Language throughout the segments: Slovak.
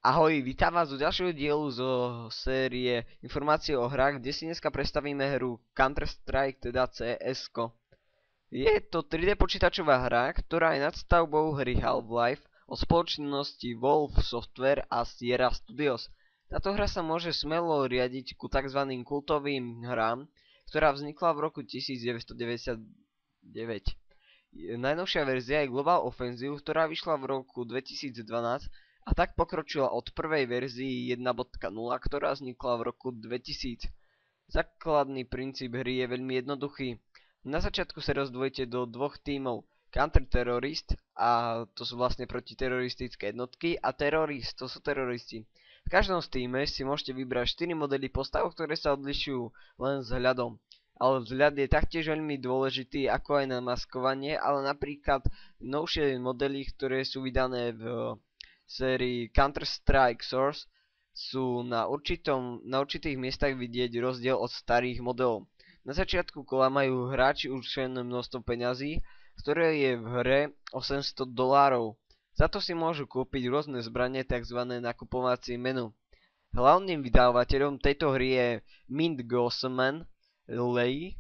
Ahoj, vítam vás u ďalšieho dielu zo série informácie o hrách, kde si dneska predstavíme hru Counter-Strike, teda CS-ko. Je to 3D počítačová hra, ktorá je nadstavbou hry Half-Life od spoločnosti Valve Software a Sierra Studios. Táto hra sa môže smelo riadiť ku tzv. Kultovým hrám, ktorá vznikla v roku 1999. Najnovšia verzia je Global Offensive, ktorá vyšla v roku 2012 a tak pokročila od prvej verzii 1.0, ktorá vznikla v roku 2000. Základný princíp hry je veľmi jednoduchý. Na začiatku sa rozdvojite do dvoch tímov. Counter-terrorist, a to sú vlastne protiteroristické jednotky, a terrorist, to sú teroristi. V každom z týme si môžete vybrať 4 modely postav, ktoré sa odlišujú len vzhľadom. Ale vzhľad je taktiež veľmi dôležitý, ako aj na maskovanie, ale napríklad novšie modely, ktoré sú vydané v sérii Counter-Strike Source, sú na určitých miestach vidieť rozdiel od starých modelov. Na začiatku kola majú hráči určené množstvo peňazí, ktoré je v hre $800. Za to si môžu kúpiť rôzne zbranie, tzv. Nakupovacie menu. Hlavným vydávateľom tejto hry je Mint Gossman Lay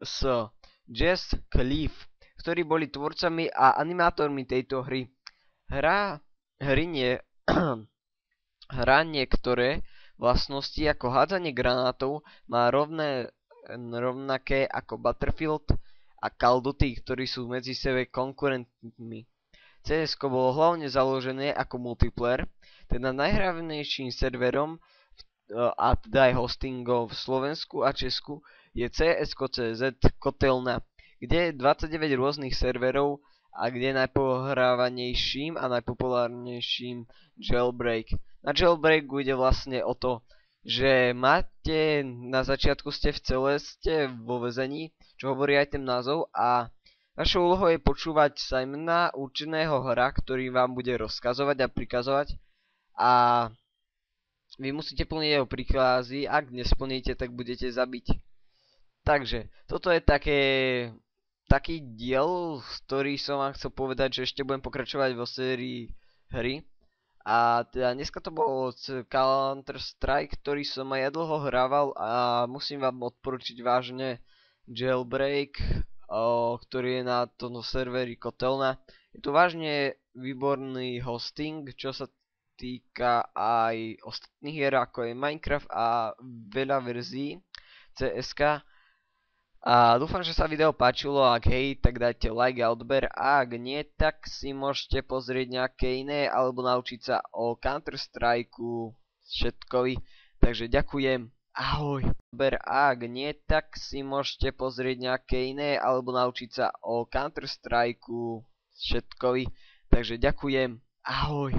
s Jazz Cliff, ktorí boli tvorcami a animátormi tejto hry. Hra niektoré vlastnosti ako hádzanie granátov má rovnaké ako Battlefield a Call of Duty, ktorí sú medzi sebe konkurentmi. CS bolo hlavne založené ako multiplayer, teda najhlavnejším serverom a teda aj hostingom v Slovensku a Česku je CS.cz Kotelna, kde je 29 rôznych serverov a kde je najpohrávanejším a najpopulárnejším Jailbreak. Na Jailbreaku ide vlastne o to, že na začiatku ste v cele, ste vo väzení, čo hovorí aj ten názov, a vašou úlohou je počúvať Simona, určeného hra, ktorý vám bude rozkazovať a prikazovať, a vy musíte plniť jeho príkazy, ak nesplníte, tak budete zabiť. Takže, toto je taký diel, ktorý som vám chcel povedať, že ešte budem pokračovať vo sérii hry. A teda dneska to bolo Counter-Strike, ktorý som aj ja dlho hrával, a musím vám odporučiť vážne Jailbreak, ktorý je na tom serveri Kotelna. Je to vážne výborný hosting, čo sa týka aj ostatných hier, ako je Minecraft a veľa verzií CSK. A dúfam, že sa video páčilo, ak hej, tak dajte like a odber, a ak nie, tak si môžete pozrieť nejaké iné alebo naučiť sa o Counter-Strikeu všetkovi. Takže ďakujem, ahoj. A ak nie, tak si môžete pozrieť nejaké iné alebo naučiť sa o Counter-Strikeu všetkovi. Takže ďakujem, ahoj.